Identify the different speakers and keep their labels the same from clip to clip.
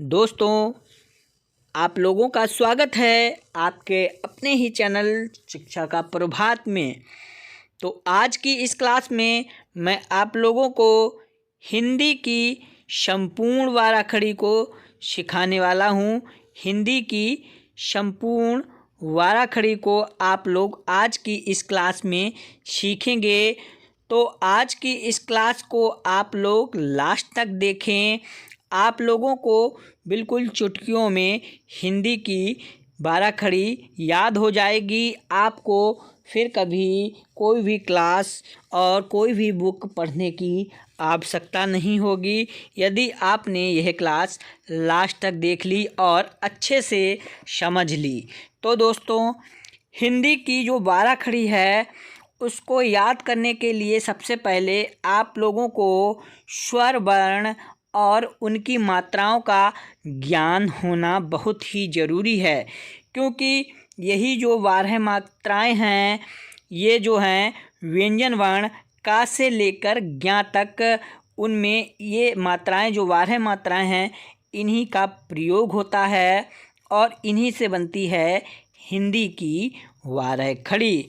Speaker 1: दोस्तों, आप लोगों का स्वागत है आपके अपने ही चैनल शिक्षा का प्रभात में। तो आज की इस क्लास में मैं आप लोगों को हिंदी की संपूर्ण वाराखड़ी को सिखाने वाला हूँ। हिंदी की संपूर्ण वाराखड़ी को आप लोग आज की इस क्लास में सीखेंगे। तो आज की इस क्लास को आप लोग लास्ट तक देखें। आप लोगों को बिल्कुल चुटकियों में हिंदी की बाराखड़ी याद हो जाएगी। आपको फिर कभी कोई भी क्लास और कोई भी बुक पढ़ने की आवश्यकता नहीं होगी यदि आपने यह क्लास लास्ट तक देख ली और अच्छे से समझ ली। तो दोस्तों, हिंदी की जो बाराखड़ी है उसको याद करने के लिए सबसे पहले आप लोगों को स्वर वर्ण और उनकी मात्राओं का ज्ञान होना बहुत ही ज़रूरी है, क्योंकि यही जो 12 मात्राएं हैं ये जो हैं व्यंजन वर्ण का से लेकर ज्ञा तक, उनमें ये मात्राएं जो 12 मात्राएं हैं इन्हीं का प्रयोग होता है और इन्हीं से बनती है हिंदी की वाराखड़ी।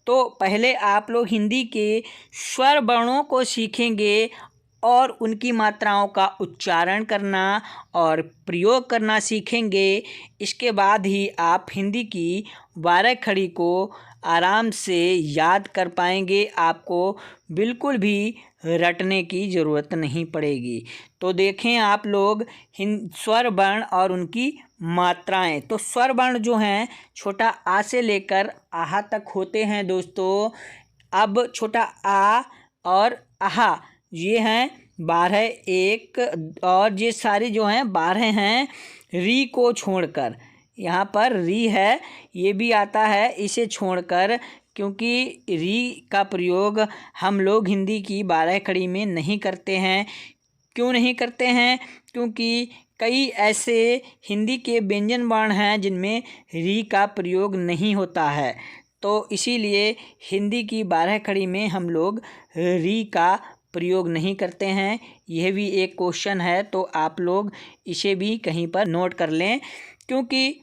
Speaker 1: तो पहले आप लोग हिंदी के स्वर वर्णों को सीखेंगे और उनकी मात्राओं का उच्चारण करना और प्रयोग करना सीखेंगे। इसके बाद ही आप हिंदी की वाराखड़ी को आराम से याद कर पाएंगे। आपको बिल्कुल भी रटने की ज़रूरत नहीं पड़ेगी। तो देखें आप लोग स्वर वर्ण और उनकी मात्राएं। तो स्वर वर्ण जो हैं छोटा आ से लेकर आहा तक होते हैं दोस्तों। अब छोटा आ और आहा ये हैं 12, एक और ये सारी जो हैं 12 हैं री को छोड़कर। यहाँ पर री है ये भी आता है, इसे छोड़कर, क्योंकि री का प्रयोग हम लोग हिंदी की बाराखड़ी में नहीं करते हैं। क्यों नहीं करते हैं? क्योंकि कई ऐसे हिंदी के व्यंजन वर्ण हैं जिनमें री का प्रयोग नहीं होता है। तो इसीलिए हिंदी की बाराखड़ी में हम लोग री का प्रयोग नहीं करते हैं। यह भी एक क्वेश्चन है, तो आप लोग इसे भी कहीं पर नोट कर लें, क्योंकि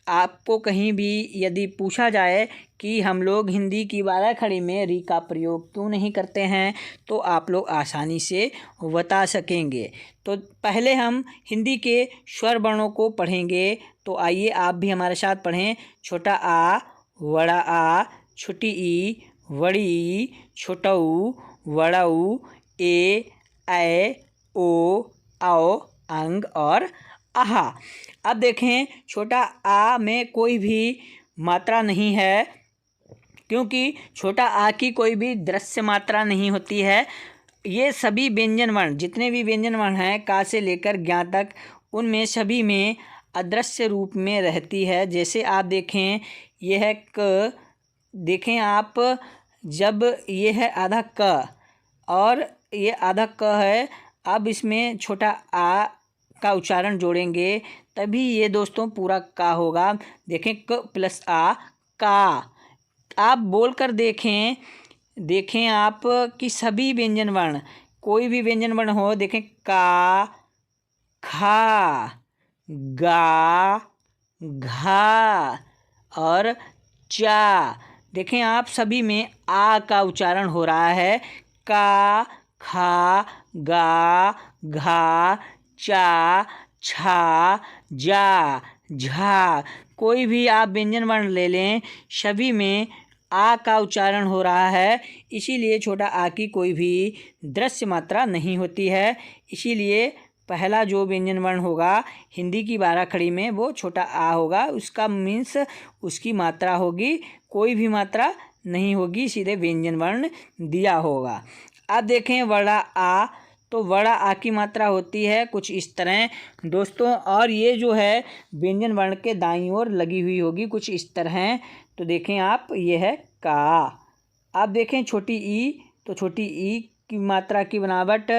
Speaker 1: आपको कहीं भी यदि पूछा जाए कि हम लोग हिंदी की बाराखड़ी में री का प्रयोग क्यों नहीं करते हैं तो आप लोग आसानी से बता सकेंगे। तो पहले हम हिंदी के स्वर वर्णों को पढ़ेंगे। तो आइए आप भी हमारे साथ पढ़ें। छोटा आ, बड़ा आ, छोटी ई, बड़ी ई, छोटा ऊ, बड़ा ऊ, ए, ओ, औ, अंग और आहा। अब देखें, छोटा आ में कोई भी मात्रा नहीं है, क्योंकि छोटा आ की कोई भी दृश्य मात्रा नहीं होती है। ये सभी व्यंजन वर्ण, जितने भी व्यंजन वर्ण हैं का से लेकर ज्ञा तक, उनमें सभी में अदृश्य रूप में रहती है। जैसे आप देखें, यह है क, देखें आप, जब ये है आधा क और ये आधा क है, अब इसमें छोटा आ का उच्चारण जोड़ेंगे तभी ये दोस्तों पूरा का होगा। देखें, क प्लस आ, का। आप बोल कर देखें आप कि सभी व्यंजन वर्ण, कोई भी व्यंजन वर्ण हो, देखें का, खा, गा, घा और चा। देखें आप सभी में आ का उच्चारण हो रहा है। का, खा, गा, घा, चा, छा, जा, झा। कोई भी आप व्यंजन वर्ण ले लें, सभी में आ का उच्चारण हो रहा है। इसीलिए छोटा आ की कोई भी दृश्य मात्रा नहीं होती है। इसीलिए पहला जो व्यंजन वर्ण होगा हिंदी की बाराखड़ी में वो छोटा आ होगा। उसका मीन्स उसकी मात्रा होगी, कोई भी मात्रा नहीं होगी, सीधे व्यंजन वर्ण दिया होगा। अब देखें बड़ा आ, तो बड़ा आ की मात्रा होती है कुछ इस तरह दोस्तों, और ये जो है व्यंजन वर्ण के दाईं ओर लगी हुई होगी कुछ इस तरह। तो देखें आप, ये है का। अब देखें छोटी ई, तो छोटी ई की मात्रा की बनावट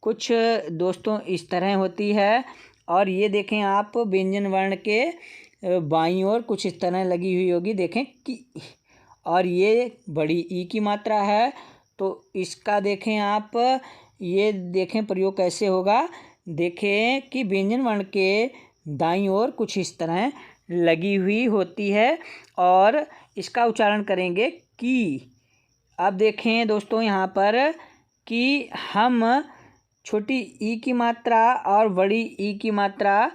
Speaker 1: कुछ दोस्तों इस तरह होती है। और ये देखें आप व्यंजन वर्ण के बाईं ओर कुछ इस तरह लगी हुई होगी, देखें कि। और ये बड़ी ई की मात्रा है, तो इसका देखें आप, ये देखें प्रयोग कैसे होगा। देखें कि व्यंजन वर्ण के दाईं ओर कुछ इस तरह लगी हुई होती है और इसका उच्चारण करेंगे की। अब देखें दोस्तों यहाँ पर कि हम छोटी ई की मात्रा और बड़ी ई की मात्रा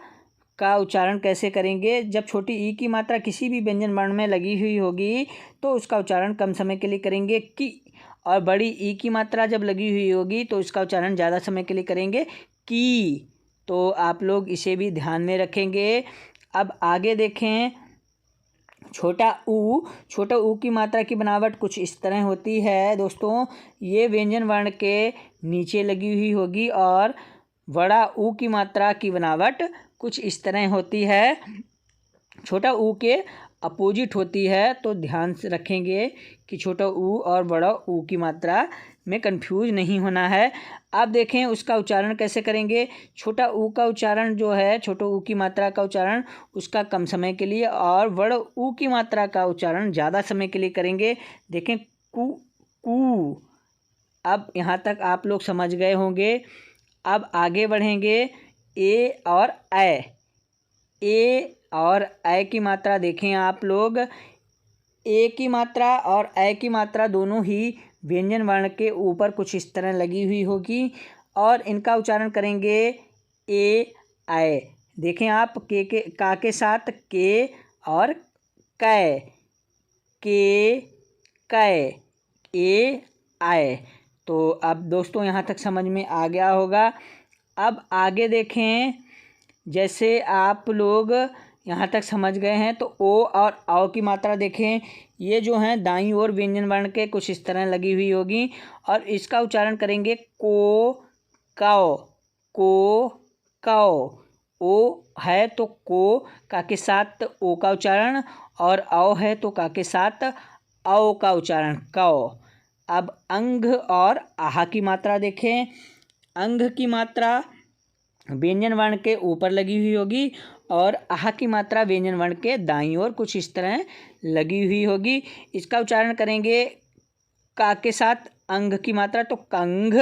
Speaker 1: का उच्चारण कैसे करेंगे। जब छोटी ई की मात्रा किसी भी व्यंजन वर्ण में लगी हुई होगी तो उसका उच्चारण कम समय के लिए करेंगे की, और बड़ी ई की मात्रा जब लगी हुई होगी तो उसका उच्चारण ज़्यादा समय के लिए करेंगे की। तो आप लोग इसे भी ध्यान में रखेंगे। अब आगे देखें, छोटा ऊ की मात्रा की बनावट कुछ इस तरह होती है दोस्तों। ये व्यंजन वर्ण के नीचे लगी हुई होगी और बड़ा ऊ की मात्रा की बनावट कुछ इस तरह होती है, छोटा ऊ के अपोजिट होती है। तो ध्यान से रखेंगे कि छोटा ऊ और बड़ा ऊ की मात्रा में कंफ्यूज नहीं होना है। अब देखें उसका उच्चारण कैसे करेंगे। छोटा ऊ का उच्चारण जो है, छोटा ऊ की मात्रा का उच्चारण उसका कम समय के लिए और बड़ा ऊ की मात्रा का उच्चारण ज़्यादा समय के लिए करेंगे। देखें कू। अब यहाँ तक आप लोग समझ गए होंगे। अब आगे बढ़ेंगे, ए और ए की मात्रा देखें आप लोग। ए की मात्रा और ए की मात्रा दोनों ही व्यंजन वर्ण के ऊपर कुछ इस तरह लगी हुई होगी और इनका उच्चारण करेंगे ए आय। देखें आप का के साथ के और कै, ए आय। तो अब दोस्तों यहाँ तक समझ में आ गया होगा। अब आगे देखें, जैसे आप लोग यहाँ तक समझ गए हैं तो ओ और औ की मात्रा देखें। ये जो हैं दाईं ओर व्यंजन वर्ण के कुछ इस तरह लगी हुई होगी और इसका उच्चारण करेंगे को काओ। ओ है तो को का के साथ ओ का उच्चारण और औ है तो का के साथ औ का उच्चारण काओ। अब अंग और आहा की मात्रा देखें। अंग की मात्रा व्यंजन वर्ण के ऊपर लगी हुई होगी और आहा की मात्रा व्यंजन वर्ण के दाईं ओर कुछ इस तरह लगी हुई होगी। इसका उच्चारण करेंगे का के साथ अंग की मात्रा तो कंग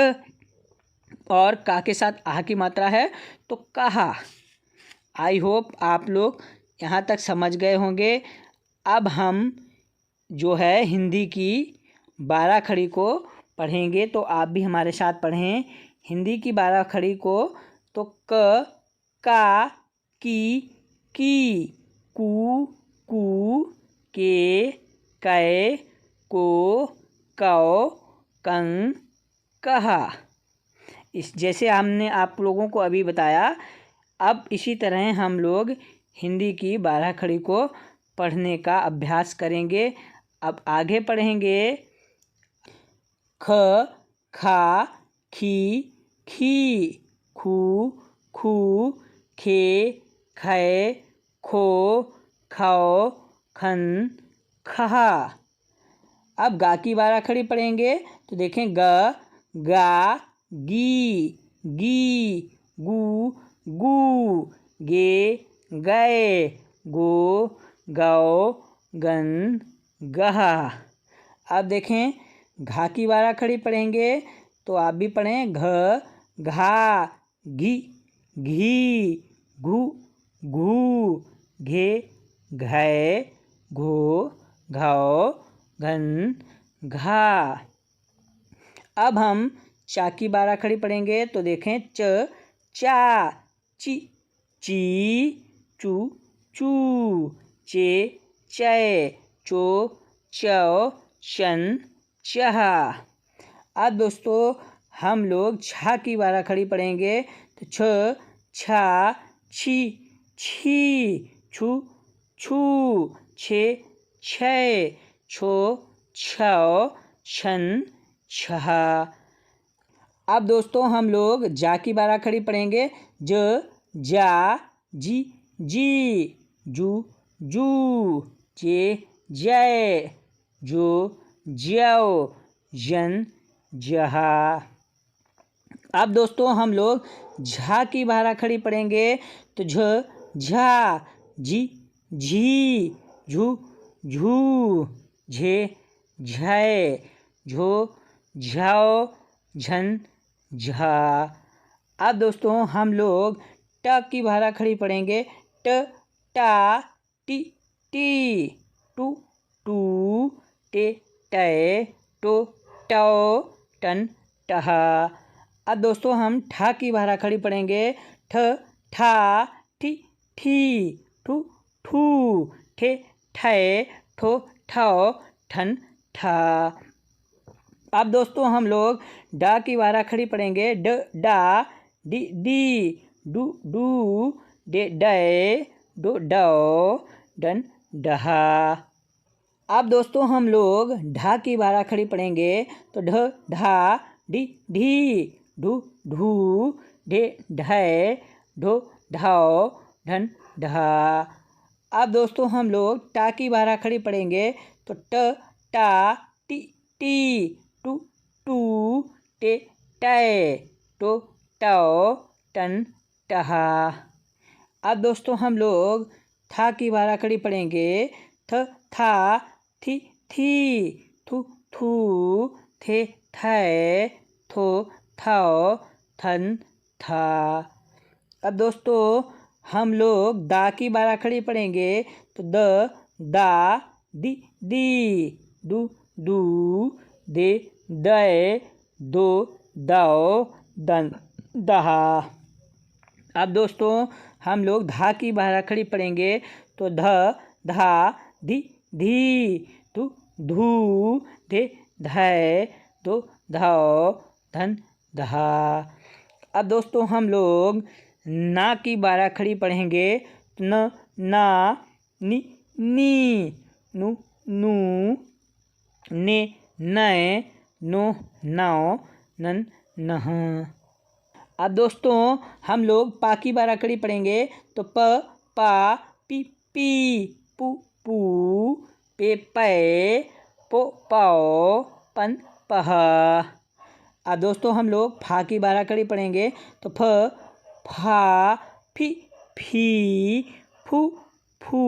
Speaker 1: और का के साथ आहा की मात्रा है तो कहा। आई होप आप लोग यहाँ तक समझ गए होंगे। अब हम जो है हिंदी की 12 खड़ी को पढ़ेंगे, तो आप भी हमारे साथ पढ़ें हिंदी की 12 खड़ी को। तो क, का, की, कू, के, कै, को, कौ, कं, कहा। इस जैसे हमने आप लोगों को अभी बताया, अब इसी तरह हम लोग हिंदी की 12 खड़ी को पढ़ने का अभ्यास करेंगे। अब आगे पढ़ेंगे ख, खा, खी, खू, खे, खे, खो, खौ, खन, खहा। अब गा की 12 खड़ी पढ़ेंगे तो देखें ग, गा, गी, गू, गे, गए, गो, गौ, गन, गहा। अब देखें घा की 12 खड़ी पढ़ेंगे तो आप भी पढ़ें घ, घा, घी, घू, घे, घै, घो, घौ, घन, घा। अब हम चा की 12 खड़ी पढ़ेंगे तो देखें च, चा, ची, चू, चे, चै, चो, चौ, शन, चहा। अब दोस्तों हम लोग छा की 12 खड़ी पढ़ेंगे तो छ, छा, छी, छू, छे, छै, छो, छौ, छन, छहा। अब दोस्तों हम लोग जा की 12 खड़ी पढ़ेंगे ज, जा, जी, जू, जे, जय, जो, ज्यो, जन, जहा। अब दोस्तों हम लोग झा की 12 खड़ी पढ़ेंगे तो झ, झा, झी, झू, झे, झै, झो, झौ, झन, झा। अब दोस्तों हम लोग ट की भारा खड़ी पढ़ेंगे। ट टा टी टी, टू टू, टे टे, टो टो, टन टह। अब दोस्तों हम ठा की भारा खड़ी पढ़ेंगे। ठ ठा ठी ठी, ठू ठू, ठे ठे, ठो ठो, ठन ठा। अब दोस्तों हम लोग डा की भारा खड़ी पढ़ेंगे। ड डा डी डी, डू डू, डे डे, डो डो, डन डहा। अब दोस्तों हम लोग ढा की भारा खड़ी पढ़ेंगे। तो ढ ढा डी ढी, ढू ढू, ढे ढे, ढो ढाओ, ढन ढा। अब दोस्तों हम लोग टा की भारा खड़ी पढ़ेंगे। तो ट टा टी टी, टू टू, टे टे, टो टो, टन टहा। अब दोस्तों हम लोग था की भारा खड़ी पढ़ेंगे। थ था थी थी, थू थू, थे थे, थो थाओ, थन था। अब दोस्तों हम लोग दा की भारा खड़ी पढ़ेंगे। तो द दा दी दी, दू दू, दे दे, दो दाओ, दन दहा। अब दोस्तों हम लोग धा की भारा खड़ी पढ़ेंगे। तो ध धा धी धी, धू धू, धे धै, दो धाओ, धन दहा। अब दोस्तों हम लोग ना की भारा खड़ी पढ़ेंगे। न ना नी नी, नु नू, ने नए, नो नाओ, नन नह। अब दोस्तों हम लोग पा की भारा खड़ी पढ़ेंगे। तो प पा पी पी, पू पू, पे पै, पो पाओ, पन पह। अब दोस्तों हम लोग फा की भारा खड़ी पढ़ेंगे। तो फ फा फी फी, फू फू,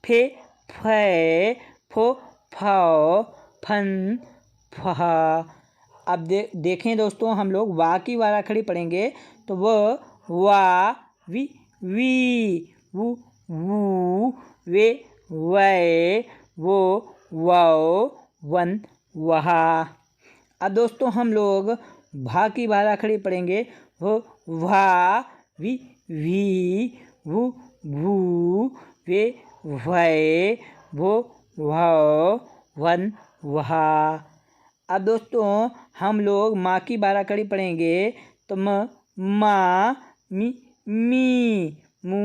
Speaker 1: फे फै, फो फाओ, फन फह। अब देखें दोस्तों हम लोग वा की भारा खड़ी पढ़ेंगे। तो व वा वी वी, वू वू, वे वै, वो वाओ, वन वहा। अब दोस्तों हम लोग भा की भारा खड़ी पढ़ेंगे। वो भा वी वी, वू भू, वे वै, वो वाओ, वन वहा। अब दोस्तों हम लोग माँ की भारा खड़ी पढ़ेंगे। तो म मा मी मी, मू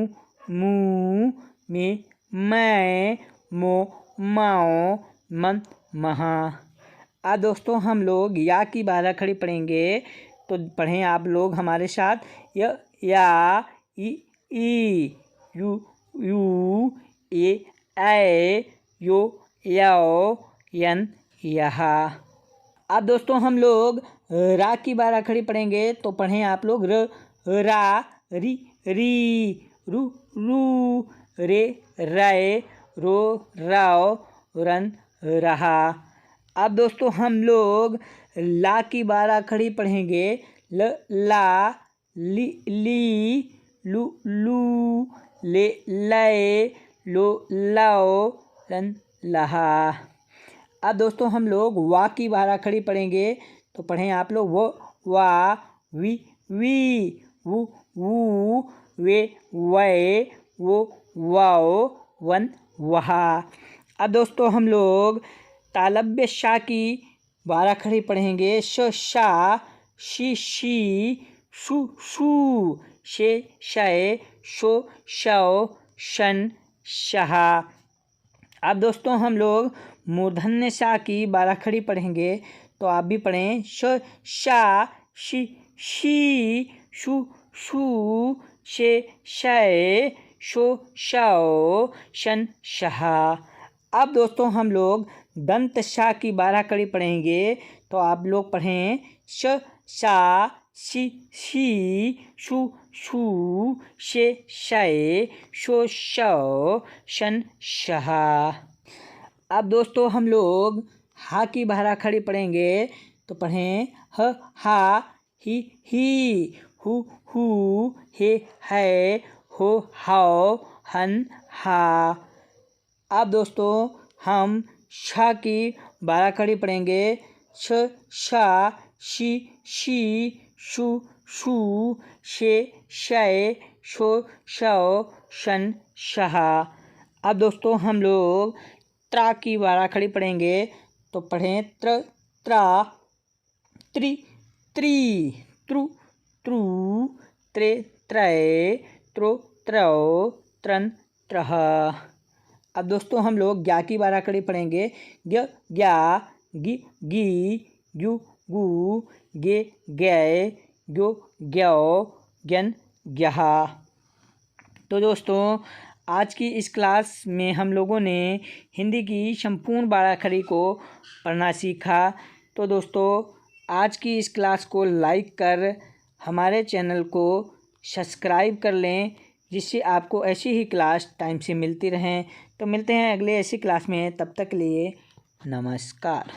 Speaker 1: मू, मे मैं, मो माओ, मन महा। अब दोस्तों हम लोग या की भारा खड़ी पढ़ेंगे। तो पढ़ें आप लोग हमारे साथ। या ई, यू यू, ए ऐ, यो याओ, यन यहा। अब दोस्तों हम लोग रा की भारा खड़ी पढ़ेंगे। तो पढ़ें आप लोग। रा री री, रू रू, रे रै, रो राओ, रन रहा। अब दोस्तों हम लोग ला की भारा खड़ी पढ़ेंगे। ला ली ली, लू लू, ले लै, लो लाओ, लन लहा। अब दोस्तों हम लोग वा की भारा खड़ी पढ़ेंगे। तो पढ़ें आप लोग। वो वा वी वी, वू वू, वे वै, वो वाओ, वन वहा। अब दोस्तों हम लोग तालव्य शा की भारा खड़ी पढ़ेंगे। श शा, शी शी, शू शू, शे शय, शो शौ, शन शहा। अब दोस्तों हम लोग मूर्धन्य सा की भारा खड़ी पढ़ेंगे। तो आप भी पढ़ें। श शा, शी शी, शू शू, शे शय, शो शौ, शन शहा। अब दोस्तों हम लोग दंत शा की भारा खड़ी पढ़ेंगे। तो आप लोग पढ़ें। श शा, शी शी, शू शू, शे शय, शो शौ, शन शहा। अब दोस्तों हम लोग हा की भारा खड़ी पढ़ेंगे। तो पढ़ें। ह हा ही, हु, हे, है, हो, हाव, हन, हा। अब दोस्तों हम श की 12 कड़ी पढ़ेंगे। छ, शा, शी, शी, शु, शू, शे, शय, शो, शौ, शन, शहा। अब दोस्तों हम लोग त्रा की 12 कड़ी पढ़ेंगे। तो पढ़ें त्र, त्रा, त्रि, त्रि,त्रु,त्रु, त्रे, त्रय, त्रो, त्रौ, त्रन, त्रह। अब दोस्तों हम लोग ज्ञा की 12 कड़ी पढ़ेंगे। ज्ञ, ज्ञा, गि, गी, गु, गु, गे, गै, ग्यो, ग्यौ, ज्ञन, ज्ञः। तो दोस्तों आज की इस क्लास में हम लोगों ने हिंदी की संपूर्ण 12 खड़ी को पढ़ना सीखा। तो दोस्तों आज की इस क्लास को लाइक कर हमारे चैनल को सब्सक्राइब कर लें, जिससे आपको ऐसी ही क्लास टाइम से मिलती रहें। तो मिलते हैं अगले ऐसी क्लास में, तब तक के लिए नमस्कार।